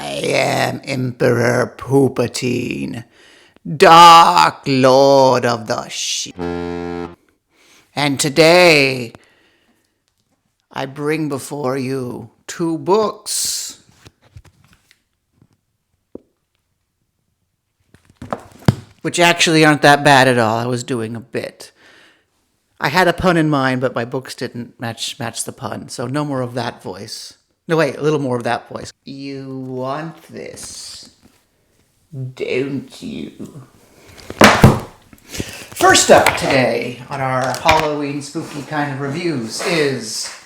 I am Emperor Palpatine, Dark Lord of the Shit. And today, I bring before you two books. Which actually aren't that bad at all. I was doing a bit. I had a pun in mind, but my books didn't match the pun. So no more of that voice. No, wait, a little more of that voice. You want this, don't you? First up today on our Halloween spooky kind of reviews is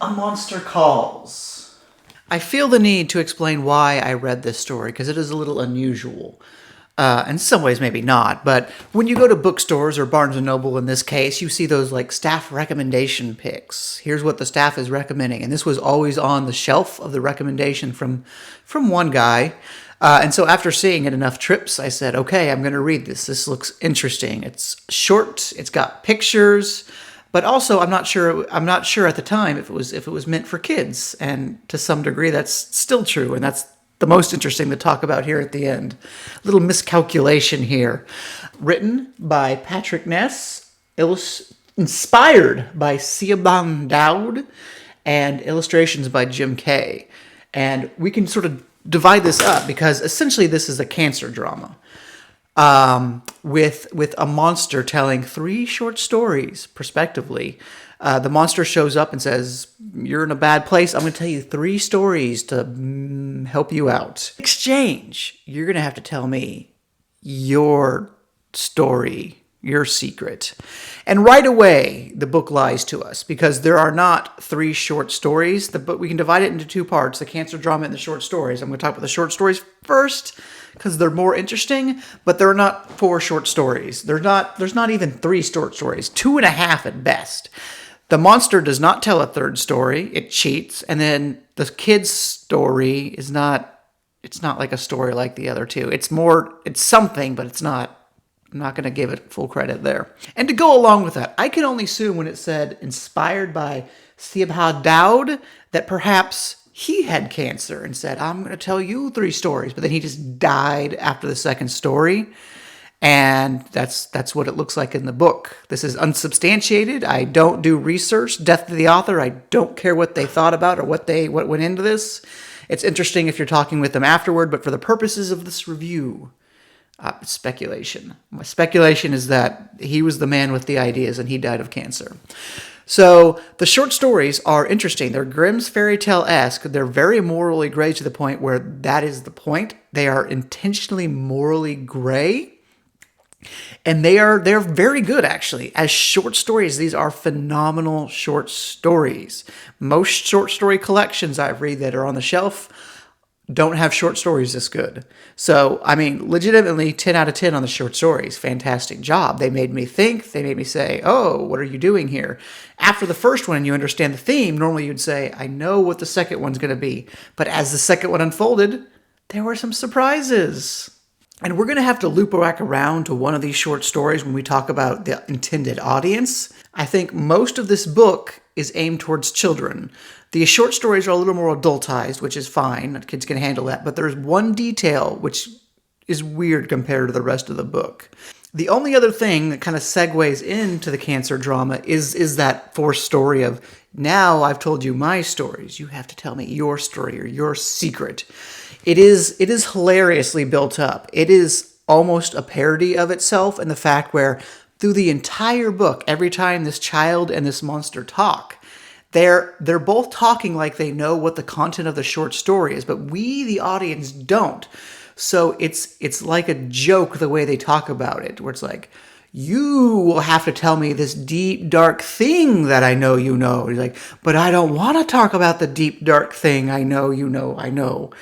A Monster Calls. I feel the need to explain why I read this story because it is a little unusual. In some ways, maybe not, but when you go to bookstores or Barnes & Noble in this case, you see those like staff recommendation picks. Here's what the staff is recommending. And this was always on the shelf of the recommendation from one guy. And so after seeing it enough trips, I said, okay, I'm going to read this. This looks interesting. It's short. It's got pictures. But also, I'm not sure at the time if it was meant for kids. And to some degree, that's still true. And that's the most interesting to talk about here at the end. A little miscalculation here. Written by Patrick Ness, inspired by Siobhan Dowd, and illustrations by Jim Kay. And we can sort of divide this up because essentially this is a cancer drama. With a monster telling 3 short stories, prospectively. The monster shows up and says, you're in a bad place. I'm going to tell you 3 stories to help you out. In exchange, you're going to have to tell me your story, your secret. And right away, the book lies to us because there are not 3 short stories. But we can divide it into 2 parts, the cancer drama and the short stories. I'm going to talk about the short stories first because they're more interesting, but there are not 4 short stories. There's not even 3 short stories, 2.5 at best. The monster does not tell a 3rd story. It cheats. And then the kid's story is it's not like a story like the other 2. It's something, but it's not. I'm not going to give it full credit there. And to go along with that, I can only assume when it said inspired by Siobhan Dowd that perhaps he had cancer and said, I'm going to tell you 3 stories. But then he just died after the 2nd story. And that's what it looks like in the book. This is unsubstantiated. I don't do research. Death to the author. I don't care what they thought about or what went into this. It's interesting if you're talking with them afterward, but for the purposes of this review, speculation. My speculation is that he was the man with the ideas and he died of cancer. So the short stories are interesting. They're Grimm's fairy tale-esque. They're very morally gray to the point where that is the point. They are intentionally morally gray. And they're very good, actually. As short stories, these are phenomenal short stories. Most short story collections I've read that are on the shelf don't have short stories this good. So, I mean, legitimately 10 out of 10 on the short stories. Fantastic job. They made me think. They made me say, oh, what are you doing here? After the first one and you understand the theme, normally you'd say, I know what the second one's going to be. But as the second one unfolded, there were some surprises. And we're going to have to loop back around to one of these short stories when we talk about the intended audience. I think most of this book is aimed towards children. The short stories are a little more adultized, which is fine. Kids can handle that. But there's one detail which is weird compared to the rest of the book. The only other thing that kind of segues into the cancer drama is that 4th story of, now I've told you my stories. You have to tell me your story or your secret. It is hilariously built up. It is almost a parody of itself in the fact where through the entire book, every time this child and this monster talk, they're both talking like they know what the content of the short story is, but we, the audience, don't. So it's like a joke the way they talk about it, where it's like, you will have to tell me this deep, dark thing that I know you know. He's like, but I don't want to talk about the deep, dark thing I know you know I know.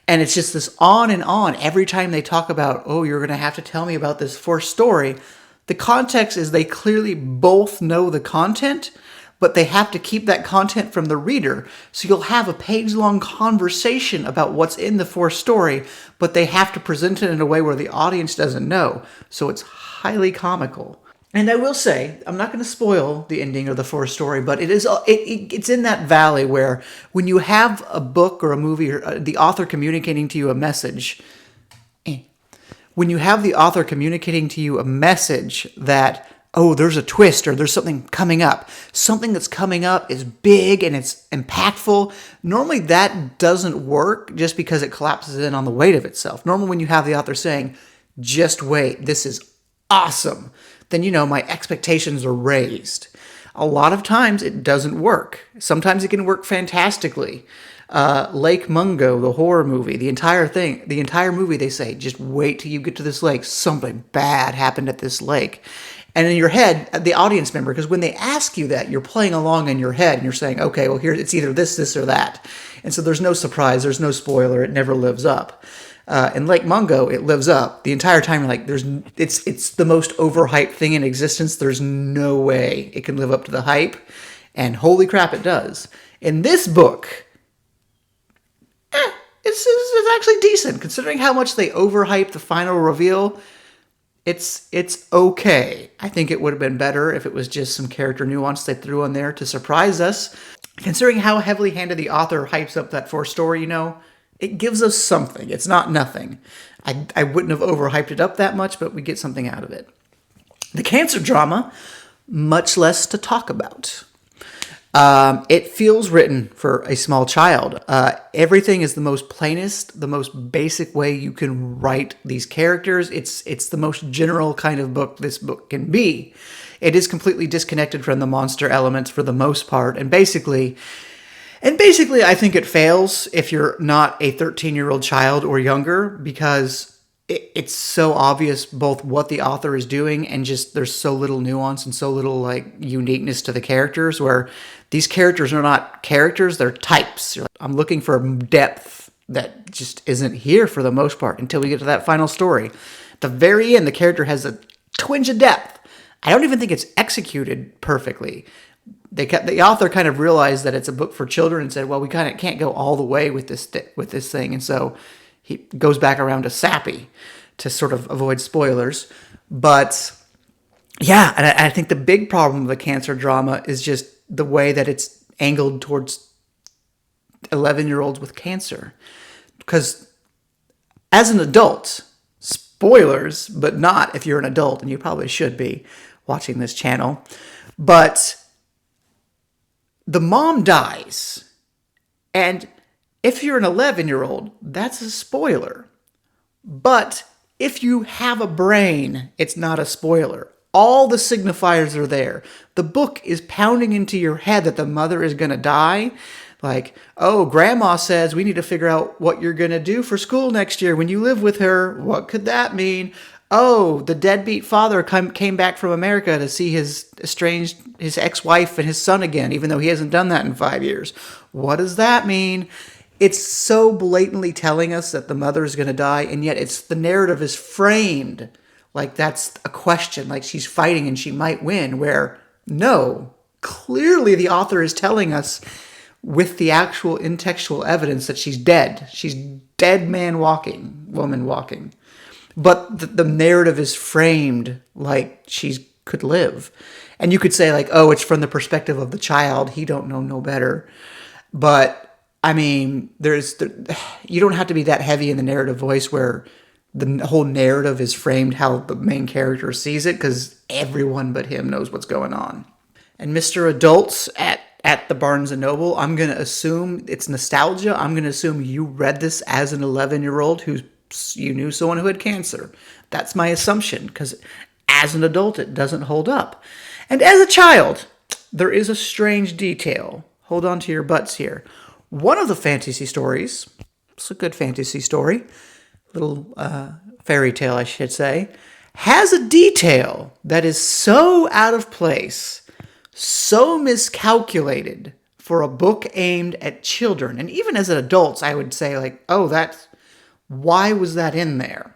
And it's just this on and on. Every time they talk about, oh, you're going to have to tell me about this 4th story, the context is they clearly both know the content, but they have to keep that content from the reader. So you'll have a page-long conversation about what's in the 4th story, but they have to present it in a way where the audience doesn't know. So it's highly comical. And I will say, I'm not going to spoil the ending or the fourth story, but it's in that valley where when you have a book or a movie or the author communicating to you a message, when you have the author communicating to you a message that, oh, there's a twist or there's something that's coming up is big and it's impactful. Normally that doesn't work just because it collapses in on the weight of itself. Normally when you have the author saying, just wait, this is awesome, then my expectations are raised. A lot of times it doesn't work. Sometimes it can work fantastically. Lake Mungo, the horror movie, the entire movie, they say, just wait till you get to this lake. Something bad happened at this lake. And in your head, the audience member, because when they ask you that, you're playing along in your head and you're saying, okay, well, here it's either this, or that. And so there's no surprise, there's no spoiler, it never lives up. In Lake Mungo, it lives up the entire time. You're like, it's the most overhyped thing in existence. There's no way it can live up to the hype, and holy crap, it does. In this book, it's actually decent considering how much they overhype the final reveal. It's okay. I think it would have been better if it was just some character nuance they threw in there to surprise us. Considering how heavily handed the author hypes up that fourth story, it gives us something. It's not nothing. I wouldn't have overhyped it up that much, but we get something out of it. The cancer drama, much less to talk about. It feels written for a small child. Everything is the most plainest, the most basic way you can write these characters. It's the most general kind of book this book can be. It is completely disconnected from the monster elements for the most part, and basically, I think it fails if you're not a 13-year-old child or younger, because it's so obvious both what the author is doing and just there's so little nuance and so little uniqueness to the characters, where these characters are not characters, they're types. I'm looking for depth that just isn't here for the most part until we get to that final story. At the very end, the character has a twinge of depth. I don't even think it's executed perfectly. The author kind of realized that it's a book for children and said, well, we kind of can't go all the way with this thing. And so he goes back around to Sappy to sort of avoid spoilers. But yeah, and I think the big problem of the cancer drama is just the way that it's angled towards 11-year-olds with cancer. Because as an adult, spoilers, but not if you're an adult, and you probably should be watching this channel, but the mom dies. And if you're an 11-year-old, that's a spoiler. But if you have a brain, it's not a spoiler. All the signifiers are there. The book is pounding into your head that the mother is going to die. Like, oh, grandma says we need to figure out what you're going to do for school next year when you live with her. What could that mean? Oh, the deadbeat father came back from America to see his ex-wife and his son again, even though he hasn't done that in 5 years. What does that mean? It's so blatantly telling us that the mother is going to die, and yet the narrative is framed like that's a question, like she's fighting and she might win, where no, clearly the author is telling us with the actual in-textual evidence that she's dead. She's dead woman walking. But the narrative is framed like she could live. And you could say oh, it's from the perspective of the child. He don't know no better. But I mean, you don't have to be that heavy in the narrative voice where the whole narrative is framed how the main character sees it, because everyone but him knows what's going on. And Mr. Adults at the Barnes & Noble, I'm going to assume it's nostalgia. I'm going to assume you read this as an 11-year-old you knew someone who had cancer. That's my assumption, because as an adult, it doesn't hold up. And as a child, there is a strange detail. Hold on to your butts here. One of the fantasy stories, it's a good fantasy story, little fairy tale, I should say, has a detail that is so out of place, so miscalculated for a book aimed at children. And even as adults, I would say oh, why was that in there?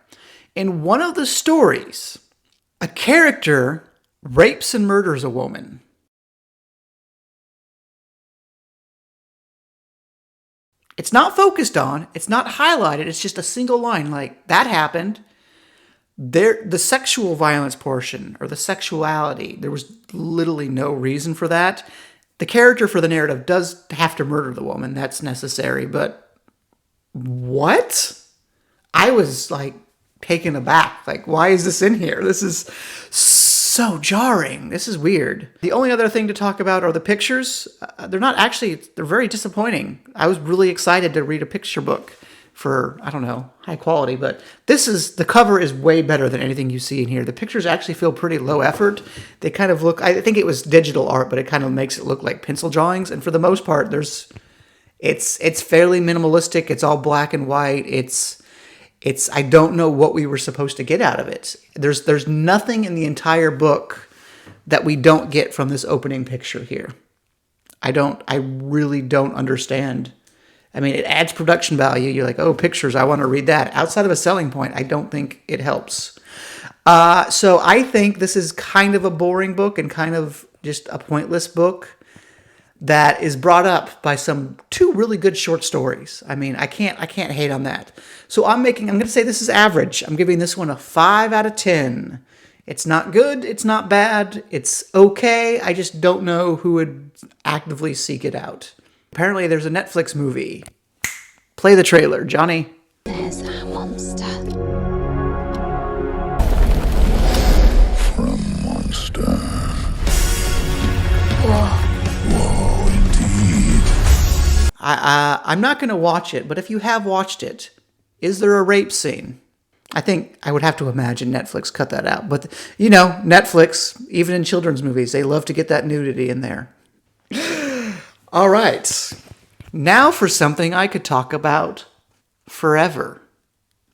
In one of the stories, a character rapes and murders a woman. It's not focused on, it's not highlighted, it's just a single line that happened. The sexual violence portion, or the sexuality, there was literally no reason for that. The character for the narrative does have to murder the woman. That's necessary. But what? I was like taken aback. Like, why is this in here? This is so jarring. This is weird. The only other thing to talk about are the pictures. They're very disappointing. I was really excited to read a picture book for, I don't know, high quality, but the cover is way better than anything you see in here. The pictures actually feel pretty low effort. They kind of look, I think it was digital art, but it kind of makes it look like pencil drawings. And for the most part, it's fairly minimalistic. It's all black and white. I don't know what we were supposed to get out of it. There's nothing in the entire book that we don't get from this opening picture here. I really don't understand. I mean, it adds production value. You're like, oh, pictures, I want to read that. Outside of a selling point, I don't think it helps. So I think this is kind of a boring book and kind of just a pointless book that is brought up by two really good short stories. I mean, I can't hate on that. So I'm going to say this is average. I'm giving this one a 5 out of 10. It's not good. It's not bad. It's okay. I just don't know who would actively seek it out. Apparently, there's a Netflix movie. Play the trailer, Johnny. There's a monster. From monster. Whoa. Indeed. I'm not going to watch it, but if you have watched it, is there a rape scene? I think I would have to imagine Netflix cut that out. But, Netflix, even in children's movies, they love to get that nudity in there. All right. Now for something I could talk about forever.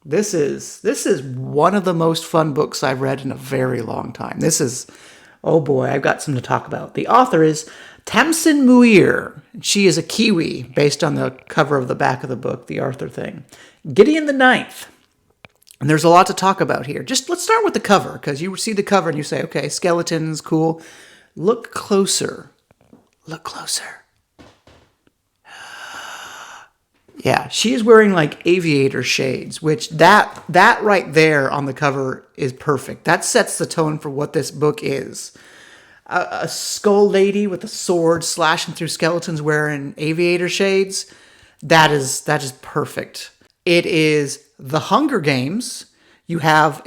This is one of the most fun books I've read in a very long time. Oh boy, I've got some to talk about. The author is Tamsin Muir. She is a Kiwi, based on the cover of the back of the book, the Arthur thing. Gideon the Ninth. And there's a lot to talk about here. Just let's start with the cover, because you see the cover and you say, okay, skeletons, cool. Look closer. Look closer. Yeah, she is wearing like aviator shades, which that right there on the cover is perfect. That sets the tone for what this book is. A skull lady with a sword slashing through skeletons wearing aviator shades. That is perfect. It is the Hunger Games. In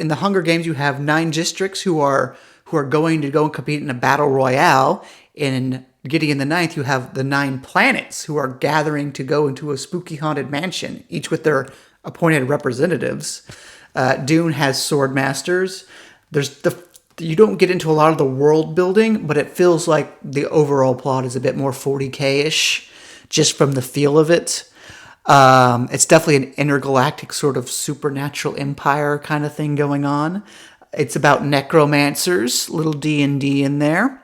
the Hunger Games, you have 9 districts who are going to go and compete in a battle royale. In Gideon the Ninth, you have the 9 planets who are gathering to go into a spooky haunted mansion, each with their appointed representatives. Dune has sword masters. You don't get into a lot of the world building, but it feels like the overall plot is a bit more 40K-ish, just from the feel of it. It's definitely an intergalactic sort of supernatural empire kind of thing going on. It's about necromancers, little D&D in there.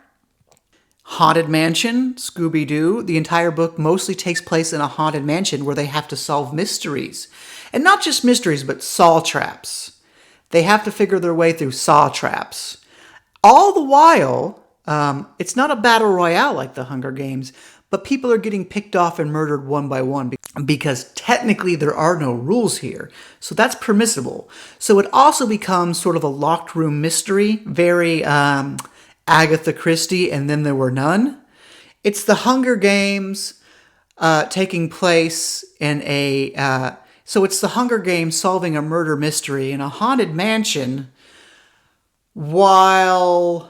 Haunted mansion, Scooby-Doo. The entire book mostly takes place in a haunted mansion where they have to solve mysteries. And not just mysteries, but saw traps. They have to figure their way through saw traps. All the while, it's not a battle royale like the Hunger Games, but people are getting picked off and murdered one by one because technically there are no rules here. So that's permissible. So it also becomes sort of a locked room mystery, very Agatha Christie, and then there were none. It's the Hunger Games taking place in so it's the Hunger Games solving a murder mystery in a haunted mansion while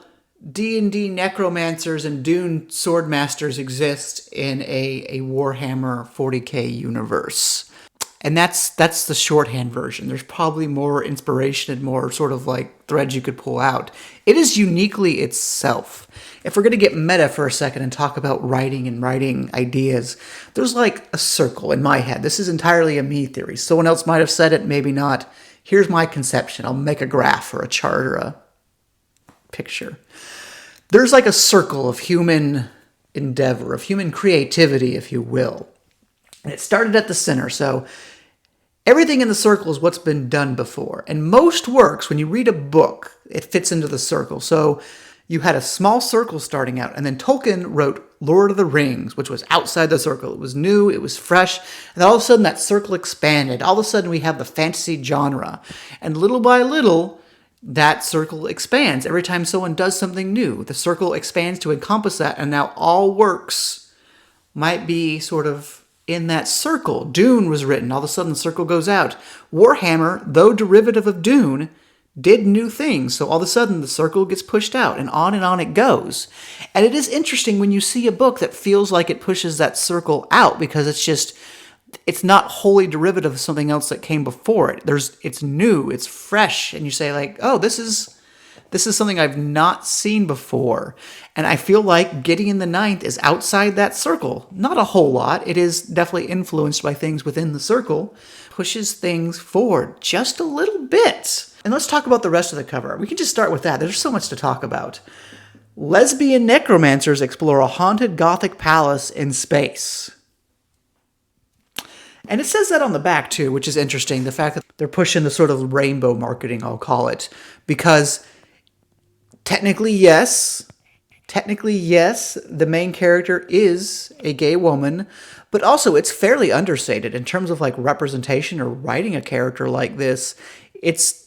D&D necromancers and Dune swordmasters exist in a Warhammer 40K universe. And that's the shorthand version. There's probably more inspiration and more sort of like threads you could pull out. It is uniquely itself. If we're going to get meta for a second and talk about writing and writing ideas, there's like a circle in my head. This is entirely a me theory. Someone else might have said it, maybe not. Here's my conception. I'll make a graph or a chart or a picture. There's like a circle of human endeavor, of human creativity, if you will. And it started at the center. So everything in the circle is what's been done before. And most works, when you read a book, it fits into the circle. So you had a small circle starting out, and then Tolkien wrote Lord of the Rings, which was outside the circle. It was new, it was fresh, and all of a sudden that circle expanded. All of a sudden we have the fantasy genre. And little by little, that circle expands. Every time someone does something new, the circle expands to encompass that, and now all works might be sort of in that circle. Dune was written, all of a sudden the circle goes out. Warhammer, though derivative of Dune, did new things, so all of a sudden the circle gets pushed out, and on it goes. And it is interesting when you see a book that feels like it pushes that circle out, because it's not wholly derivative of something else that came before it. It's new, it's fresh, and you say like, oh, this is something I've not seen before. And I feel like Gideon the Ninth is outside that circle. Not a whole lot. It is definitely influenced by things within the circle. Pushes things forward just a little bit. And let's talk about the rest of the cover. We can just start with that. There's so much to talk about. Lesbian necromancers explore a haunted Gothic palace in space. And it says that on the back too, which is interesting. The fact that they're pushing the sort of rainbow marketing, I'll call it. Because technically, yes, the main character is a gay woman, but also it's fairly understated in terms of like representation or writing a character like this. It's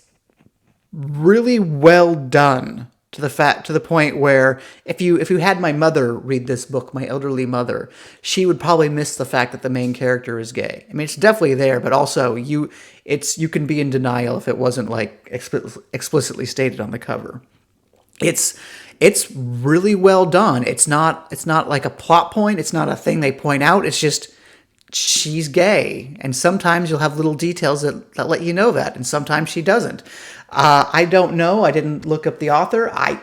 really well done to the point where if you had my mother read this book, my elderly mother, she would probably miss the fact that the main character is gay. I mean, it's definitely there, but also you can be in denial if it wasn't like explicitly stated on the cover. It's really well done. It's not like a plot point. It's not a thing they point out. It's just she's gay, and sometimes you'll have little details that let you know that, and sometimes she doesn't. I don't know. I didn't look up the author. I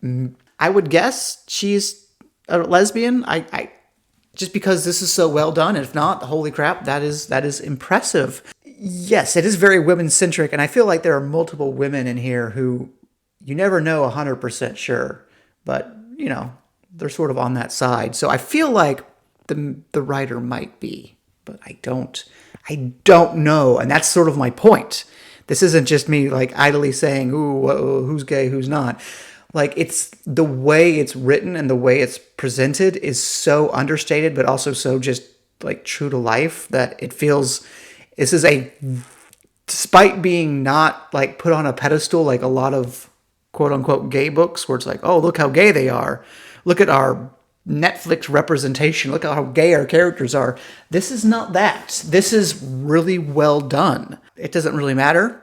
would guess she's a lesbian. I just because this is so well done. And if not, holy crap, that is impressive. Yes, it is very women-centric, and I feel like there are multiple women in here who you never know 100% sure, but, you know, they're sort of on that side. So I feel like the writer might be, but I don't know, and that's sort of my point. This isn't just me, like, idly saying, ooh, who's gay, who's not. Like, it's the way it's written and the way it's presented is so understated, but also so just, like, true to life that it feels... This is despite being not, like, put on a pedestal like a lot of quote-unquote gay books, where it's like, oh, look how gay they are. Look at our Netflix representation. Look at how gay our characters are. This is not that. This is really well done. It doesn't really matter.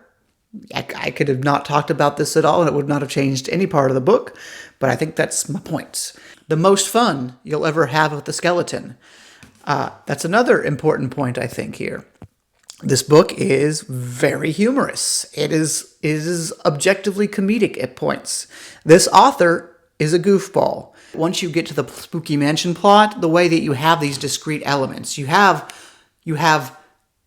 I could have not talked about this at all, and it would not have changed any part of the book, but I think that's my point. The most fun you'll ever have with the skeleton. That's another important point, I think, here. This book is very humorous. It is objectively comedic at points. This author is a goofball. Once you get to the Spooky Mansion plot, the way that you have these discrete elements, you have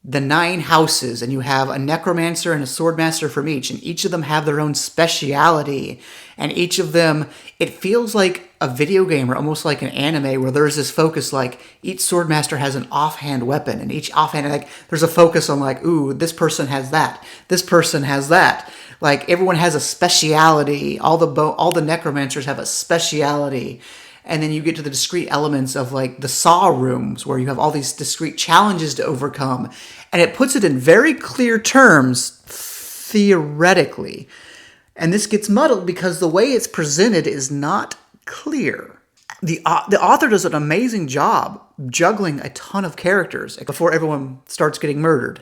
the 9 houses, and you have a necromancer and a swordmaster from each, and each of them have their own speciality, and each of them, it feels like a video game or almost like an anime where there's this focus, like each swordmaster has an offhand weapon, and each offhand, like there's a focus on like, ooh, this person has that, this person has that. Like everyone has a speciality. All the necromancers have a speciality. And then you get to the discrete elements of like the Saw rooms where you have all these discrete challenges to overcome. And it puts it in very clear terms, theoretically. And this gets muddled because the way it's presented is not clear. The author does an amazing job juggling a ton of characters before everyone starts getting murdered.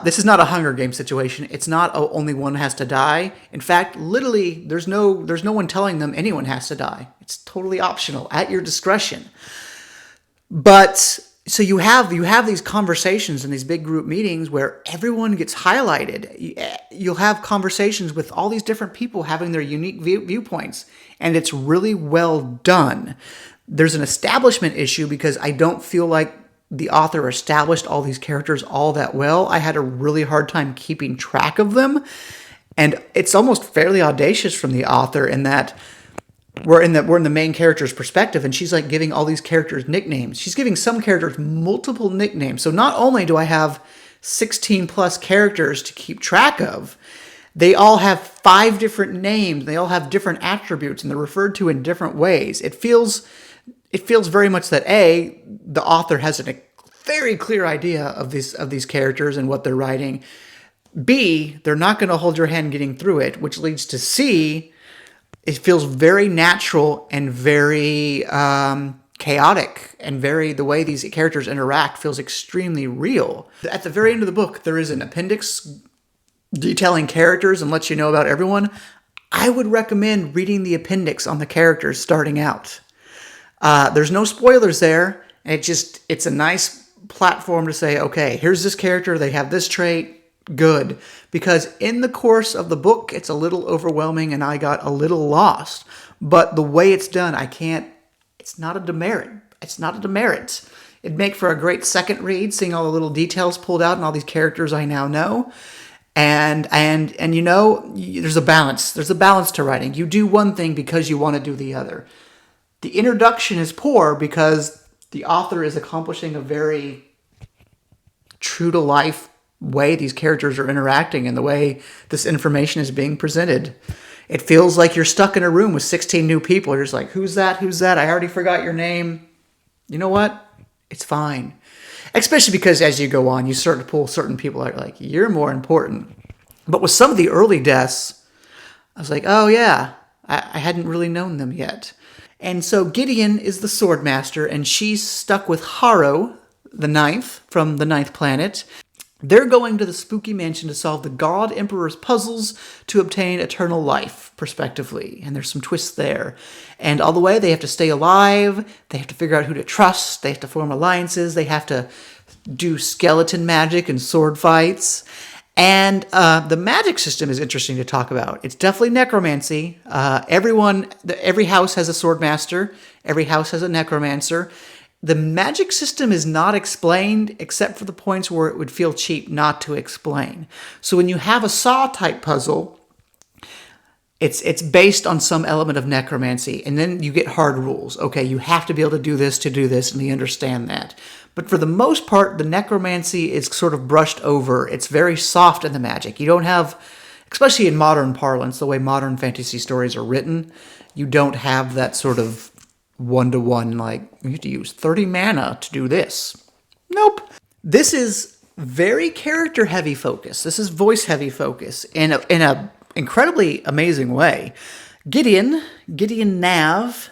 This is not a Hunger Games situation. It's not only one has to die. In fact, literally, there's no one telling them anyone has to die. It's totally optional, at your discretion. But so you have these conversations in these big group meetings where everyone gets highlighted. You'll have conversations with all these different people having their unique viewpoints, and it's really well done. There's an establishment issue because I don't feel like the author established all these characters all that well. I had a really hard time keeping track of them. And it's almost fairly audacious from the author in that we're in the main character's perspective, and she's like giving all these characters nicknames. She's giving some characters multiple nicknames. So not only do I have 16 plus characters to keep track of, they all have 5 different names. They all have different attributes, and they're referred to in different ways. It feels very much that the author has a very clear idea of these characters and what they're writing. B, they're not going to hold your hand getting through it, which leads to C, it feels very natural and very chaotic, and the way these characters interact feels extremely real. At the very end of the book, there is an appendix detailing characters and lets you know about everyone. I would recommend reading the appendix on the characters starting out. There's no spoilers there, and it's a nice platform to say, okay, here's this character, they have this trait, good. Because in the course of the book, it's a little overwhelming and I got a little lost. But the way it's done, it's not a demerit. It's not a demerit. It'd make for a great second read, seeing all the little details pulled out and all these characters I now know. And you know, there's a balance. There's a balance to writing. You do one thing because you want to do the other. The introduction is poor because the author is accomplishing a very true-to-life way these characters are interacting and the way this information is being presented. It feels like you're stuck in a room with 16 new people. You're just like, who's that? Who's that? I already forgot your name. You know what? It's fine. Especially because as you go on, you start to pull certain people out like, you're more important. But with some of the early deaths, I was like, oh yeah, I hadn't really known them yet. And so Gideon is the sword master, and she's stuck with Harrow, the ninth, from the ninth planet. They're going to the spooky mansion to solve the God Emperor's puzzles to obtain eternal life, prospectively. And there's some twists there. And all the way, they have to stay alive. They have to figure out who to trust. They have to form alliances. They have to do skeleton magic and sword fights. And the magic system is interesting to talk about. It's definitely necromancy. Every house has a sword master. Every house has a necromancer. The magic system is not explained except for the points where it would feel cheap not to explain. So when you have a Saw-type puzzle, it's based on some element of necromancy, and then you get hard rules. Okay, you have to be able to do this, and you understand that. But for the most part, the necromancy is sort of brushed over. It's very soft in the magic. You don't have, especially in modern parlance, the way modern fantasy stories are written, you don't have that sort of one-to-one, like, you have to use 30 mana to do this. Nope. This is very character-heavy focus. This is voice-heavy focus in a incredibly amazing way. Gideon Nav,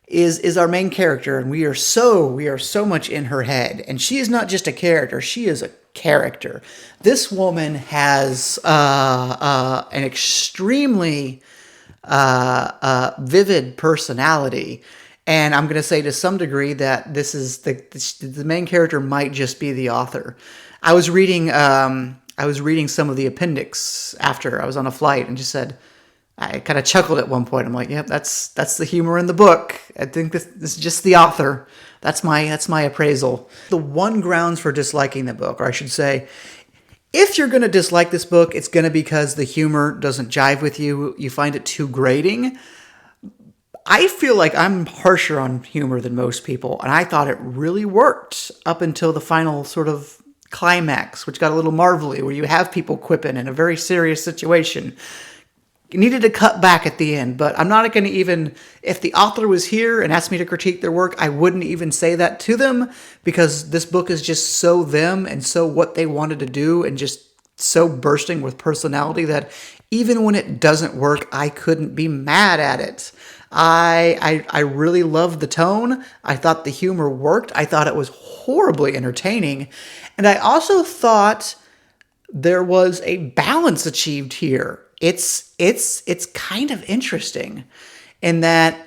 is our main character, and we are so much in her head. And she is not just a character; she is a character. This woman has an extremely vivid personality, and I'm going to say to some degree that this is the main character might just be the author. I was reading some of the appendix after I was on a flight, and just said, I kind of chuckled at one point. I'm like, yep, that's the humor in the book. I think this is just the author. That's my appraisal. The one grounds for disliking the book, or I should say, if you're going to dislike this book, it's going to be because the humor doesn't jive with you. You find it too grating. I feel like I'm harsher on humor than most people, and I thought it really worked up until the final sort of climax, which got a little marvelly, where you have people quipping in a very serious situation. You needed to cut back at the end, but I'm not going to even, if the author was here and asked me to critique their work, I wouldn't even say that to them, because this book is just so them and so what they wanted to do, and just so bursting with personality that even when it doesn't work, I couldn't be mad at it. I really loved the tone. I thought the humor worked. I thought it was horribly entertaining. And I also thought there was a balance achieved here. It's kind of interesting in that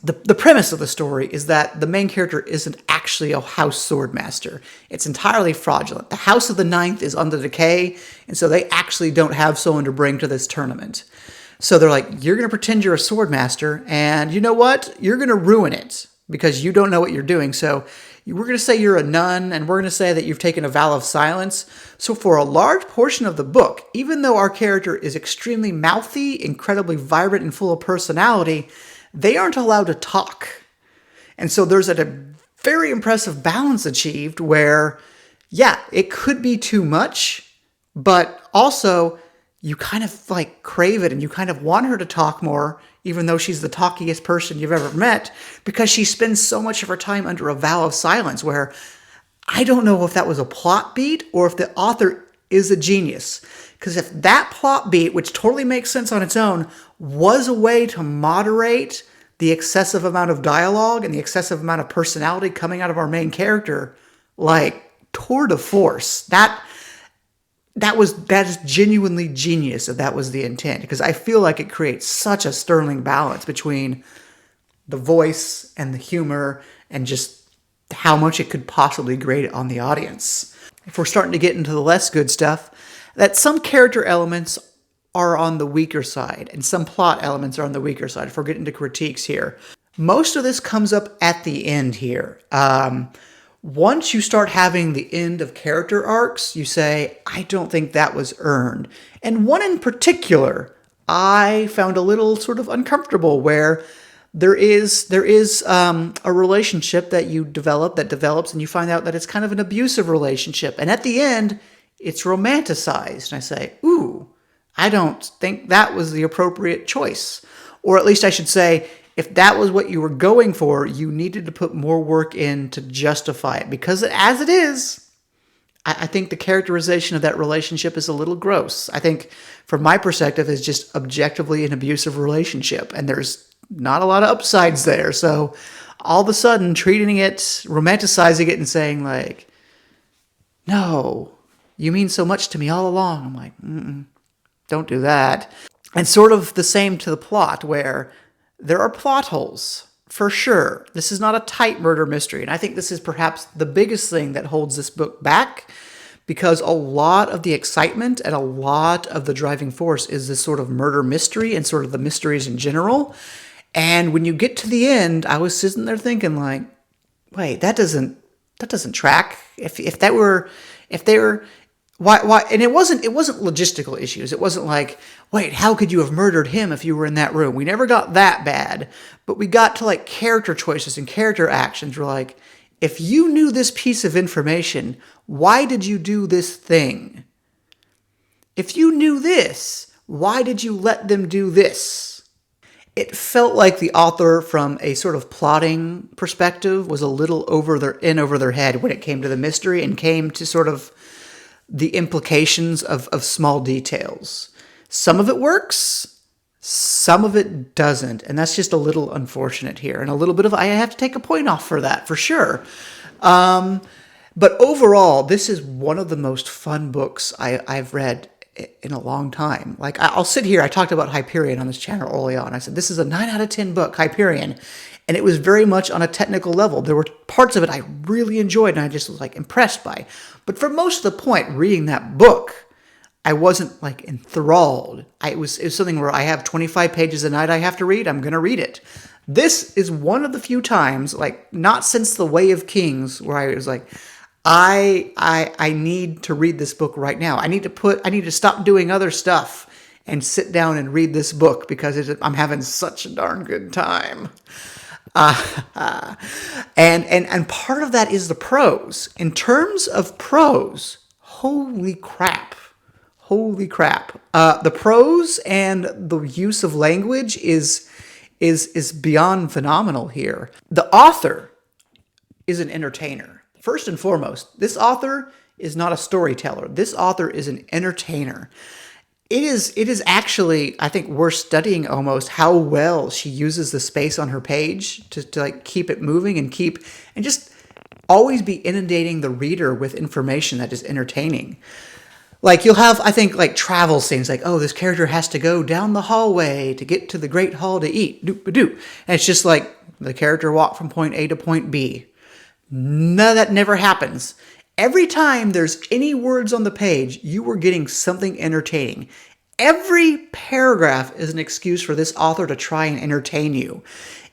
the premise of the story is that the main character isn't actually a house swordmaster. It's entirely fraudulent. The House of the Ninth is under decay, and so they actually don't have someone to bring to this tournament. So they're like, you're going to pretend you're a swordmaster, and you know what? You're going to ruin it because you don't know what you're doing. So we're going to say you're a nun, and we're going to say that you've taken a vow of silence. So for a large portion of the book, even though our character is extremely mouthy, incredibly vibrant, and full of personality, they aren't allowed to talk. And so there's a very impressive balance achieved where, yeah, it could be too much, but also you kind of like crave it and you kind of want her to talk more, even though she's the talkiest person you've ever met, because she spends so much of her time under a vow of silence, where I don't know if that was a plot beat or if the author is a genius. Because if that plot beat, which totally makes sense on its own, was a way to moderate the excessive amount of dialogue and the excessive amount of personality coming out of our main character, like tour de force, that is genuinely genius if that was the intent. Because I feel like it creates such a sterling balance between the voice and the humor and just how much it could possibly grate on the audience. If we're starting to get into the less good stuff, that some character elements are on the weaker side and some plot elements are on the weaker side. If we're getting into critiques here, most of this comes up at the end here. Once you start having the end of character arcs, you say, I don't think that was earned. And one in particular, I found a little sort of uncomfortable, where there is a relationship that you develops, and you find out that it's kind of an abusive relationship. And at the end, it's romanticized. And I say, ooh, I don't think that was the appropriate choice. Or at least I should say, if that was what you were going for, you needed to put more work in to justify it. Because as it is, I think the characterization of that relationship is a little gross. I think, from my perspective, it's just objectively an abusive relationship. And there's not a lot of upsides there. So all of a sudden, treating it, romanticizing it, and saying like, no, you mean so much to me all along. I'm like, don't do that. And sort of the same to the plot, where there are plot holes, for sure. This is not a tight murder mystery. And I think this is perhaps the biggest thing that holds this book back, because a lot of the excitement and a lot of the driving force is this sort of murder mystery and sort of the mysteries in general. And when you get to the end, I was sitting there thinking like, wait, that doesn't track. If they were, why? And it wasn't logistical issues. It wasn't like, wait, how could you have murdered him if you were in that room? We never got that bad, but we got to like character choices and character actions. We're like, if you knew this piece of information, why did you do this thing? If you knew this, why did you let them do this? It felt like the author, from a sort of plotting perspective, was a little over their head when it came to the mystery and came to sort of the implications of small details. Some of it works, some of it doesn't, and that's just a little unfortunate here. And a little bit of, I have to take a point off for that, for sure. But overall, this is one of the most fun books I've read in a long time. Like, I'll sit here, I talked about Hyperion on this channel early on. I said, this is a 9 out of 10 book, Hyperion. And it was very much on a technical level. There were parts of it I really enjoyed and I just was like impressed by. But for most of the point, reading that book, I wasn't like enthralled. It was something where I have 25 pages a night I have to read. I'm going to read it. This is one of the few times, like not since The Way of Kings, where I was like, I need to read this book right now. I need to stop doing other stuff and sit down and read this book because I'm having such a darn good time. And part of that is the prose. In terms of prose, holy crap. The prose and the use of language is beyond phenomenal here. The author is an entertainer. First and foremost, this author is not a storyteller. This author is an entertainer. It is actually, I think, worth studying almost how well she uses the space on her page to like keep it moving and just always be inundating the reader with information that is entertaining. Like, you'll have, I think, like travel scenes, like, oh, this character has to go down the hallway to get to the Great Hall to eat. Doop-a-doo. And it's just like the character walked from point A to point B. No, that never happens. Every time there's any words on the page, you are getting something entertaining. Every paragraph is an excuse for this author to try and entertain you.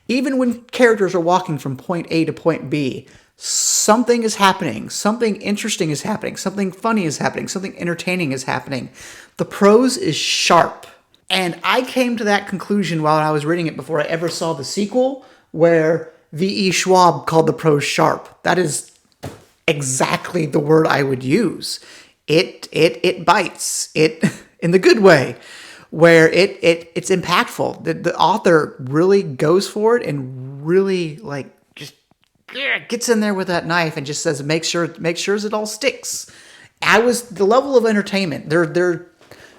Even when characters are walking from point A to point B, something is happening, something interesting is happening, something funny is happening, something entertaining is happening. The prose is sharp. And I came to that conclusion while I was reading it before I ever saw the sequel, where V.E. Schwab called the prose sharp. That is exactly the word I would use. It bites. It in the good way, where it's impactful. The author really goes for it and really like just gets in there with that knife and just says, make sure it all sticks. the level of entertainment. There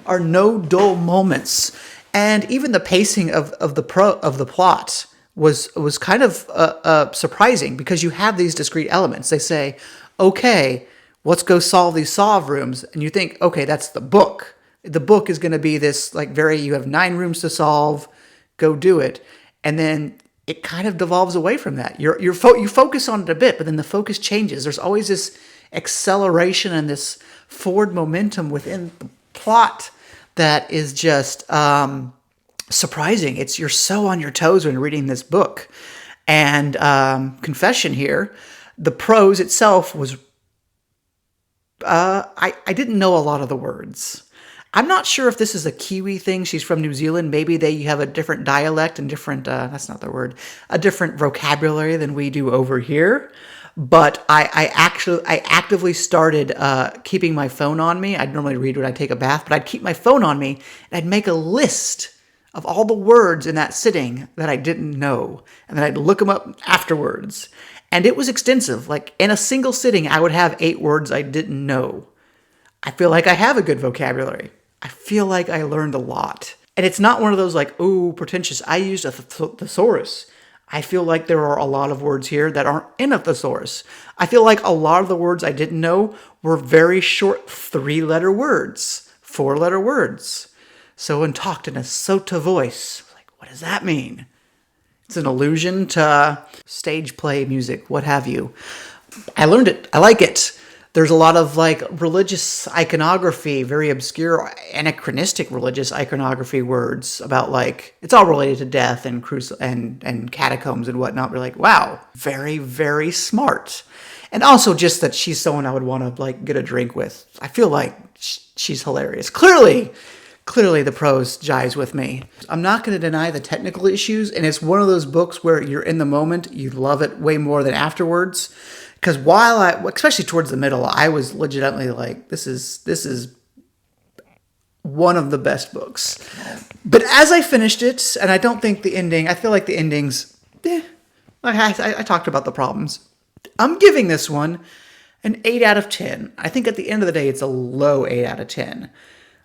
are no dull moments, and even the pacing of the plot was kind of surprising, because you have these discrete elements. They say, okay, let's go solve these solve rooms, and you think, okay, that's the book. The book is going to be this like you have 9 rooms to solve, go do it, and then it kind of devolves away from that. You focus on it a bit, but then the focus changes. There's always this acceleration and this forward momentum within the plot that is just surprising. You're so on your toes when reading this book. And confession here, the prose itself was I didn't know a lot of the words. I'm not sure if this is a Kiwi thing. She's from New Zealand. Maybe they have a different dialect and different, that's not the word, a different vocabulary than we do over here. But I actively started keeping my phone on me. I'd normally read when I take a bath, but I'd keep my phone on me, and I'd make a list of all the words in that sitting that I didn't know. And then I'd look them up afterwards. And it was extensive. Like in a single sitting, I would have 8 words I didn't know. I feel like I have a good vocabulary. I feel like I learned a lot. And it's not one of those like, ooh, pretentious. I used a thesaurus. I feel like there are a lot of words here that aren't in a thesaurus. I feel like a lot of the words I didn't know were very short 3-letter words, 4-letter words. So when talked in a Sota voice, like, what does that mean? It's an allusion to stage play music, what have you. I learned it. I like it. There's a lot of like religious iconography, very obscure, anachronistic religious iconography words about like, it's all related to death and and catacombs and whatnot. We're like, wow, very, very smart. And also just that she's someone I would want to like get a drink with. I feel like she's hilarious. Clearly the prose jives with me. I'm not going to deny the technical issues, and it's one of those books where you're in the moment, you love it way more than afterwards. Because especially towards the middle, I was legitimately like, this is one of the best books. But as I finished it, and I don't think the ending, I feel like the ending's, I talked about the problems. I'm giving this one an 8 out of 10. I think at the end of the day, it's a low 8 out of 10.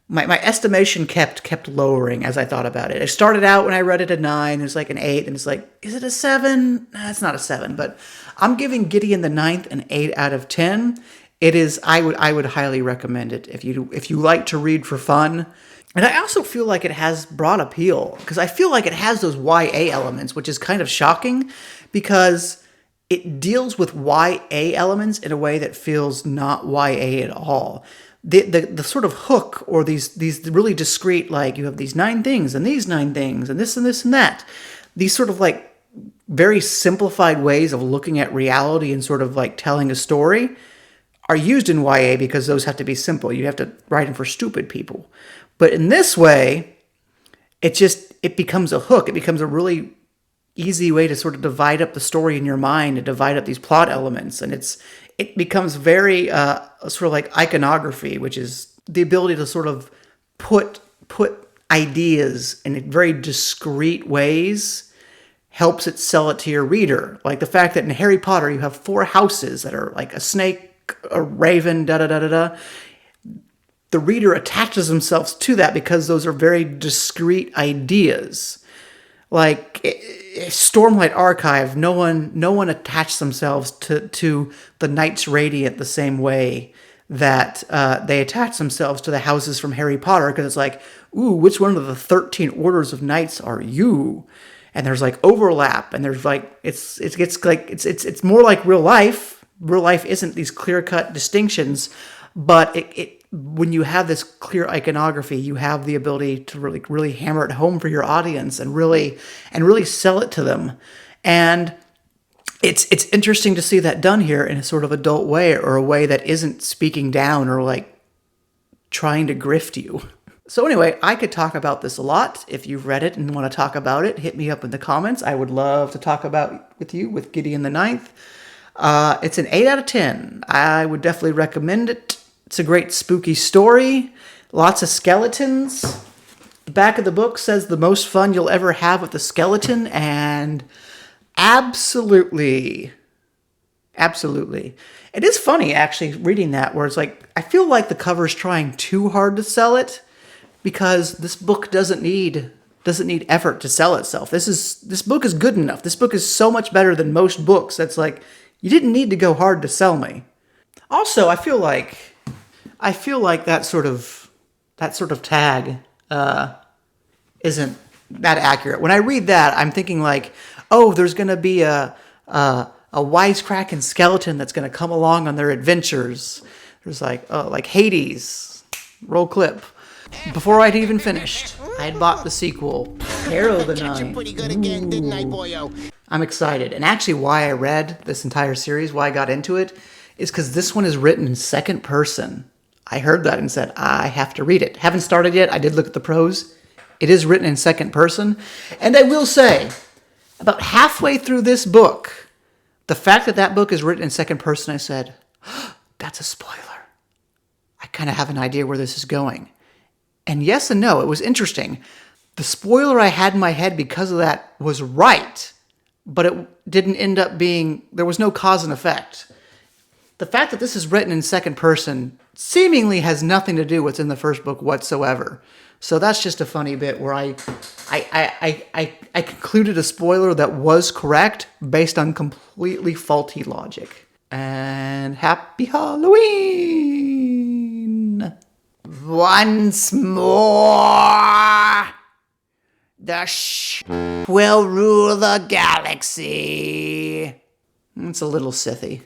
My estimation kept lowering as I thought about it. It started out when I read it at 9, it was like an 8, and it's like, is it a 7? Nah, it's not a 7, but I'm giving Gideon the Ninth an 8 out of 10. It is, I would highly recommend it if you like to read for fun. And I also feel like it has broad appeal, because I feel like it has those YA elements, which is kind of shocking, because it deals with YA elements in a way that feels not YA at all. The sort of hook, or these really discrete, like you have these 9 things and these 9 things and this and this and that, these sort of like very simplified ways of looking at reality and sort of like telling a story are used in YA because those have to be simple. You have to write them for stupid people. But in this way, it becomes a hook. It becomes a really easy way to sort of divide up the story in your mind and divide up these plot elements. And it becomes very sort of like iconography, which is the ability to sort of put ideas in very discrete ways, helps it sell it to your reader. Like the fact that in Harry Potter you have 4 houses that are like a snake, a raven, da-da-da-da-da. The reader attaches themselves to that because those are very discrete ideas. Like Stormlight Archive, no one attached themselves to the Knights Radiant the same way that they attach themselves to the houses from Harry Potter, because it's like, ooh, which one of the 13 orders of knights are you? And there's like overlap, and there's like it's more like real life. Real life isn't these clear-cut distinctions, but when you have this clear iconography, you have the ability to really hammer it home for your audience and really sell it to them. And it's interesting to see that done here in a sort of adult way, or a way that isn't speaking down or like trying to grift you. So anyway, I could talk about this a lot. If you've read it and want to talk about it, hit me up in the comments. I would love to talk about with Gideon the Ninth. It's an 8 out of 10. I would definitely recommend it. It's a great spooky story. Lots of skeletons. The back of the book says the most fun you'll ever have with a skeleton, and absolutely Absolutely. It is funny actually reading that where it's like I feel like the cover's trying too hard to sell it because this book doesn't need effort to sell itself. This book is good enough. This book is so much better than most books. That's like you didn't need to go hard to sell me. Also, I feel like that sort of tag isn't that accurate. When I read that, I'm thinking like, oh, there's going to be a wisecracking skeleton that's going to come along on their adventures. There's like Hades. Roll clip. Before I'd even finished, I'd bought the sequel, Arrow the Night. I'm excited. And actually why I read this entire series, why I got into it, is because this one is written in second person. I heard that and said, I have to read it. Haven't started yet. I did look at the prose. It is written in second person. And I will say, about halfway through this book, the fact that book is written in second person, I said, oh, that's a spoiler. I kind of have an idea where this is going. And yes and no, it was interesting. The spoiler I had in my head because of that was right, but it didn't end up being, there was no cause and effect. The fact that this is written in second person seemingly has nothing to do with what's in the first book whatsoever. So that's just a funny bit where I concluded a spoiler that was correct based on completely faulty logic. And happy Halloween! Once more, the will rule the galaxy. It's a little Sithy.